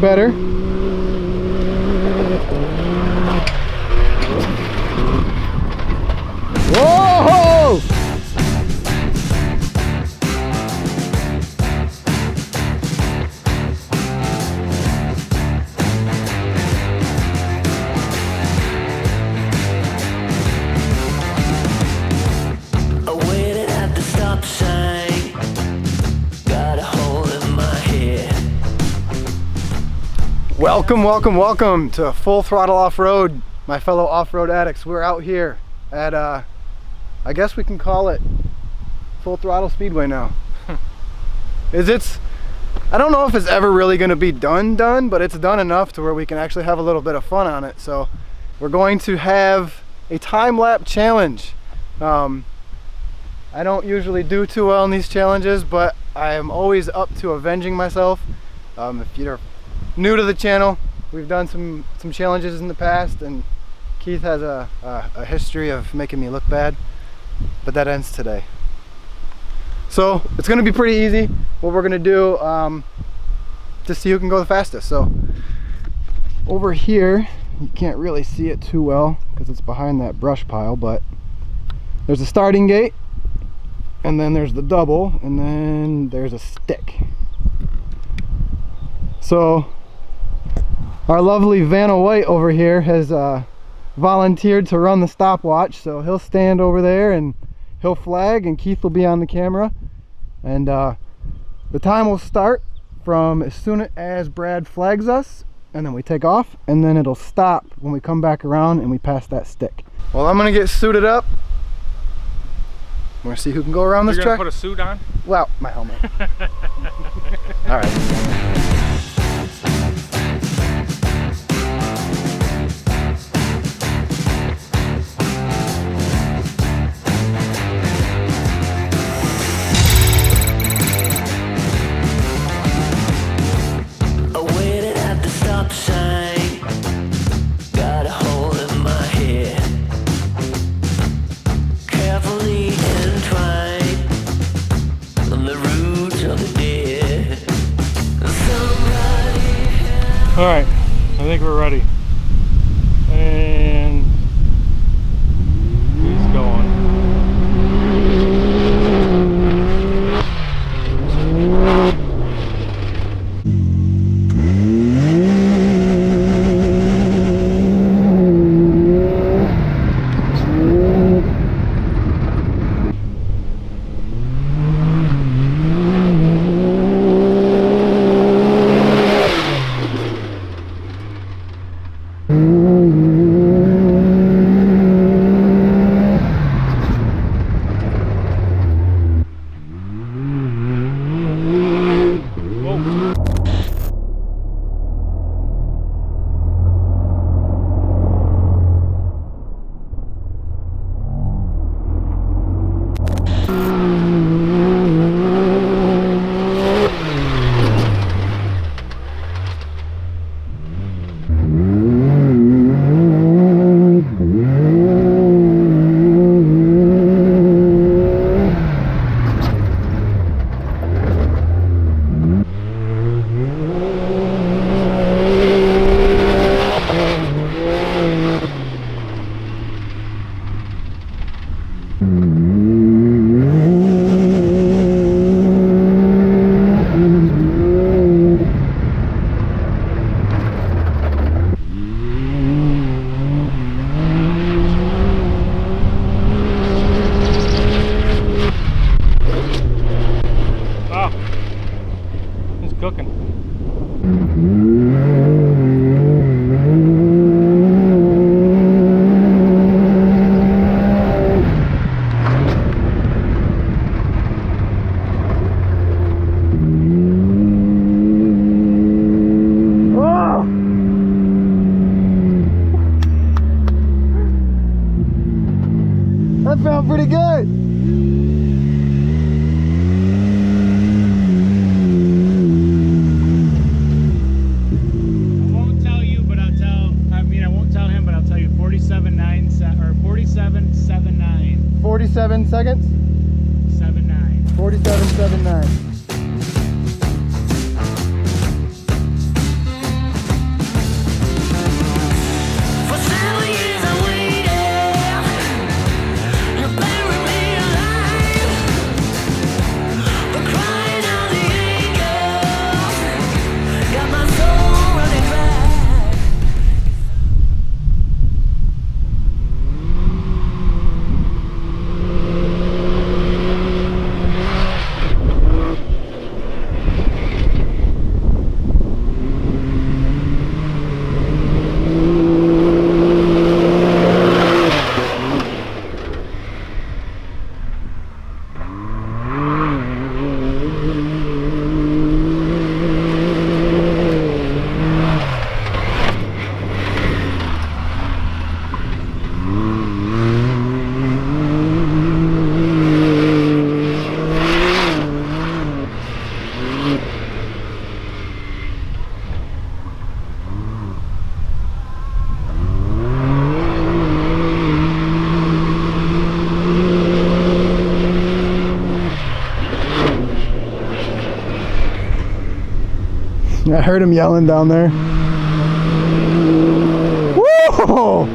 better. Whoa! Welcome to Full Throttle Off-Road, my fellow off-road addicts. We're out here at, I guess we can call it Full Throttle Speedway now. I don't know if it's ever really going to be done, but it's done enough to where we can actually have a little bit of fun on it. So we're going to have a time-lapse challenge. I don't usually do too well in these challenges, but I am always up to avenging myself. If you're new to the channel, we've done some challenges in the past, and Keith has a history of making me look bad, but that ends today. So it's going to be pretty easy. What we're going to do to see who can go the fastest. So over here, you can't really see it too well because it's behind that brush pile, but there's a starting gate, and then there's the double, and then there's a stick. So our lovely Vanna White over here has volunteered to run the stopwatch, so he'll stand over there and he'll flag, and Keith will be on the camera, and the time will start from as soon as Brad flags us, and then we take off, and then it'll stop when we come back around and we pass that stick. Well, I'm gonna get suited up. We're gonna see who can go around this track. You're gonna put a suit on? Well, my helmet. All right. All right, I think we're ready. And he's going. That felt pretty good. I won't tell you, but I won't tell him, but I'll tell you 47.79. 47 seconds? 7.9. 47.79. I heard him yelling down there. Woo!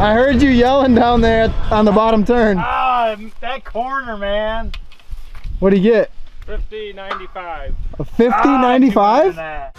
I heard you yelling down there on the bottom turn. Ah, that corner, man. What'd he get? 50.95. A 50.95?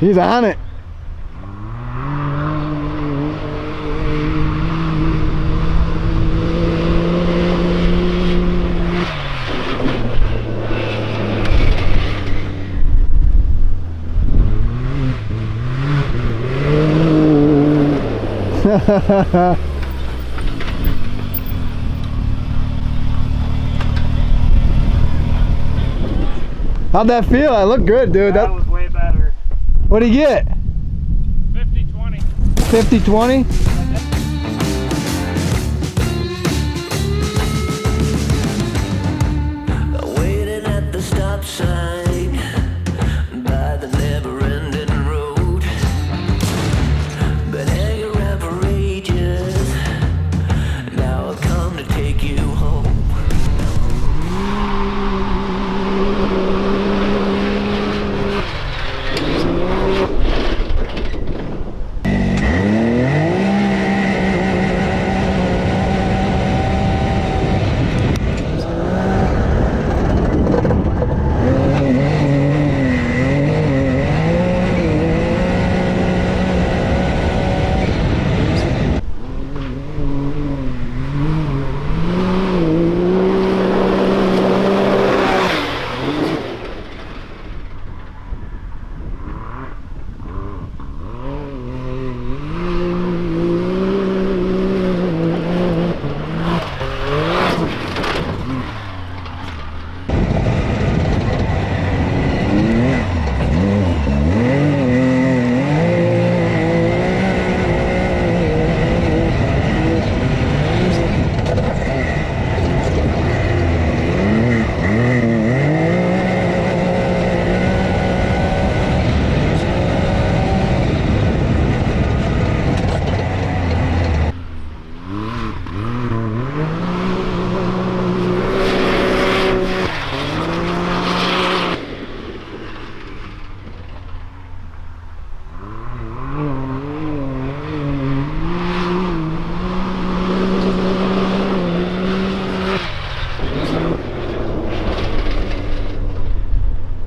He's on it. How'd that feel? I look good, dude. That was way better. What'd he get? 50.20. 50.20? Waiting at the stop sign by the never-ending road. Been hanging around for ages. Now I've come to take you home.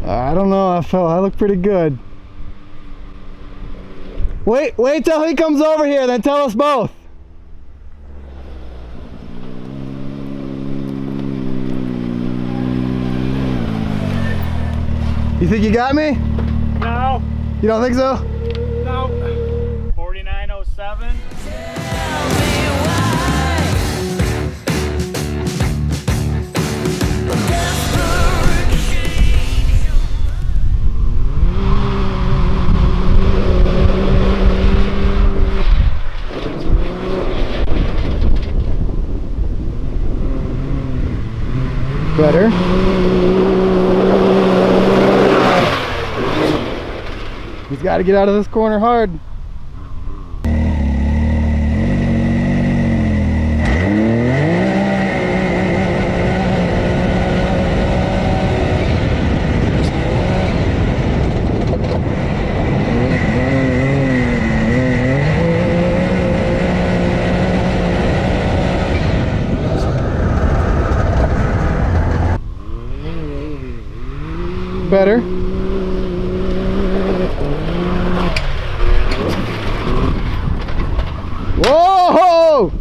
I don't know, I look pretty good. Wait till he comes over here, then tell us both. You think you got me? No. You don't think so? No. 49.07. Better. He's got to get out of this corner hard. Better. Whoa!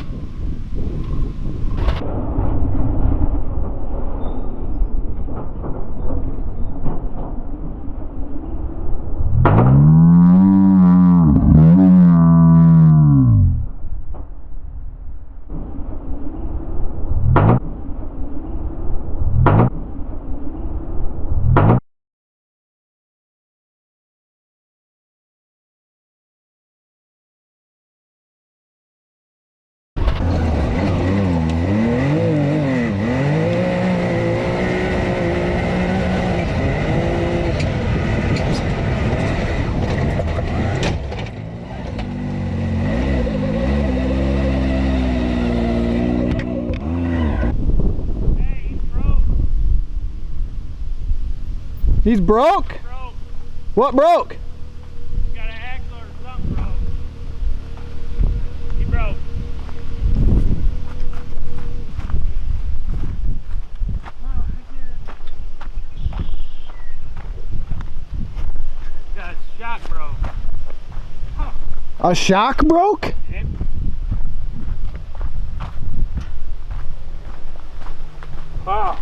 He's broke? Broke. What broke? He's got an axle or something broke. He broke. Got a shock broke. A shock broke? Yep. Wow.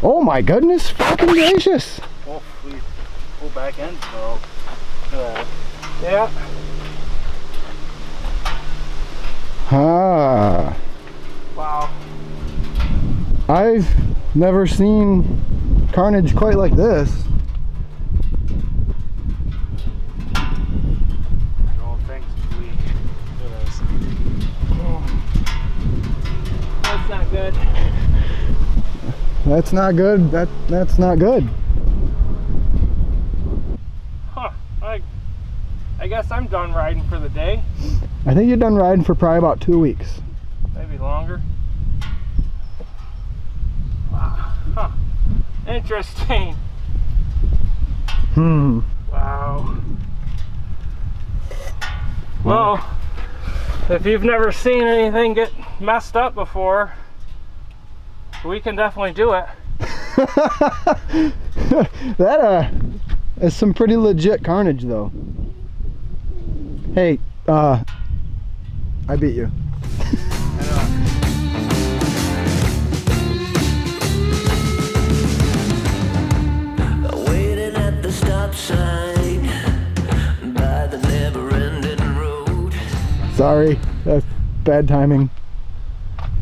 Oh my goodness, fucking gracious. Oh, we pull back end broke. Yeah. Ah. Wow. I've never seen carnage quite like this. Oh, thanks, weak. That's not good. That's not good. That's not good. Huh. I guess I'm done riding for the day. I think you're done riding for probably about 2 weeks. Maybe longer. Wow. Huh. Interesting. Wow. Well, if you've never seen anything get messed up before, we can definitely do it. That is some pretty legit carnage though. Hey, I beat you. Waiting at the stop sign by the never-ending road. Sorry, that's bad timing.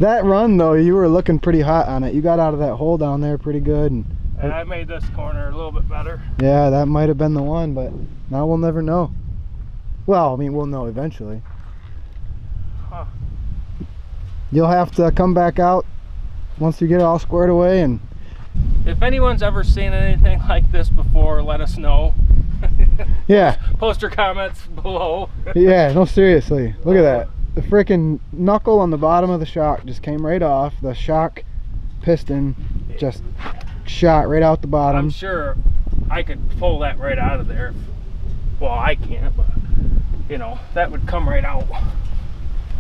That run though, you were looking pretty hot on it. You got out of that hole down there pretty good. And I made this corner a little bit better. yeah, that might have been the one, but now we'll never know. Well, I mean, we'll know eventually. Huh. You'll have to come back out once you get it all squared away. And If anyone's ever seen anything like this before, let us know. yeah, Post your comments below. yeah, no, seriously. Look at that. The freaking knuckle on the bottom of the shock just came right off. The shock piston just shot right out the bottom. I'm sure I could pull that right out of there. Well, I can't, but you know, that would come right out.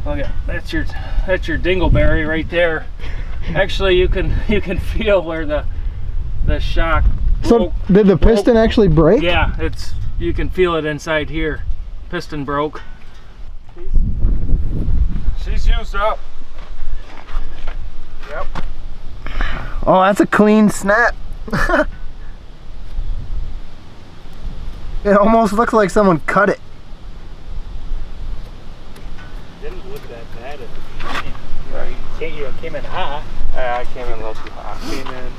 Look at that's your dingleberry right there. Actually, you can feel where the shock So broke. did the piston actually break? Yeah, you can feel it inside here. Piston broke. She's used up. Yep. Oh, that's a clean snap. It almost looks like someone cut it. Didn't look that bad at the beginning. Right. You came in hot. I came in a little too hot. Came in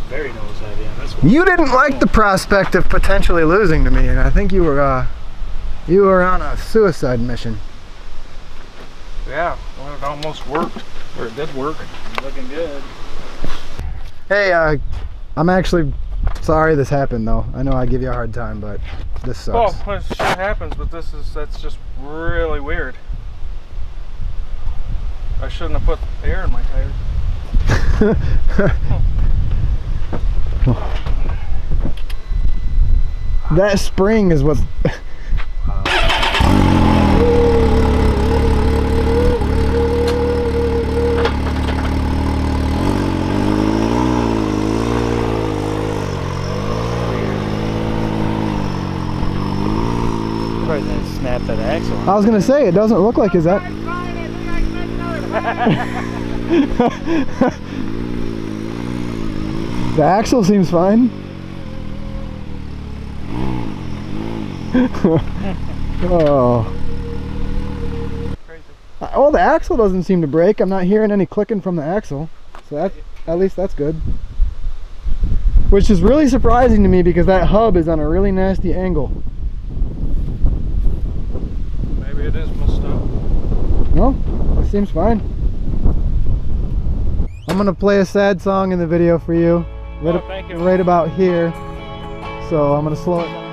very nose heavy on this one. You didn't like the prospect of potentially losing to me, and I think you were on a suicide mission. Yeah, well, it almost worked. Or it did work. Looking good. Hey, I'm actually sorry this happened though. I know I give you a hard time, but this sucks. Well, shit happens, but that's just really weird. I shouldn't have put air in my tires. That spring is what's Right then, snap that axle. I was gonna say, it doesn't look like is that. The axle seems fine. Oh. Crazy. Oh, the axle doesn't seem to break. I'm not hearing any clicking from the axle. So that, at least that's good. Which is really surprising to me because that hub is on a really nasty angle. Maybe it is messed up. No, it seems fine. I'm gonna play a sad song in the video for you. Thank you. Right about here. So I'm gonna slow it down.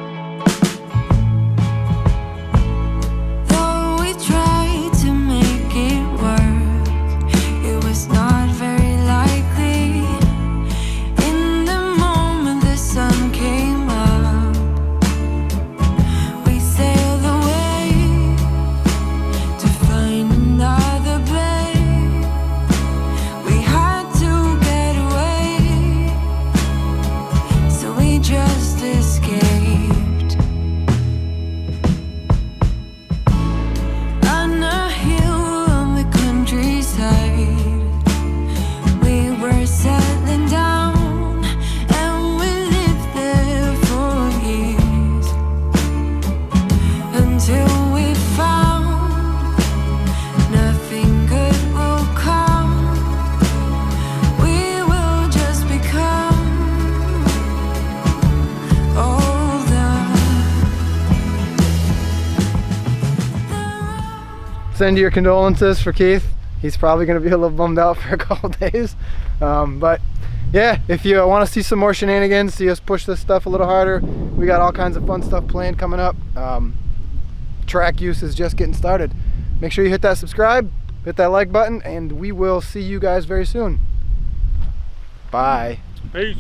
Though we tried to make it work, it was not very likely. In the send your condolences for Keith. He's probably going to be a little bummed out for a couple days. But yeah, if you want to see some more shenanigans, see us push this stuff a little harder, we got all kinds of fun stuff planned coming up. Track use is just getting started. Make sure you hit that subscribe, hit that like button, and we will see you guys very soon. Bye. Peace.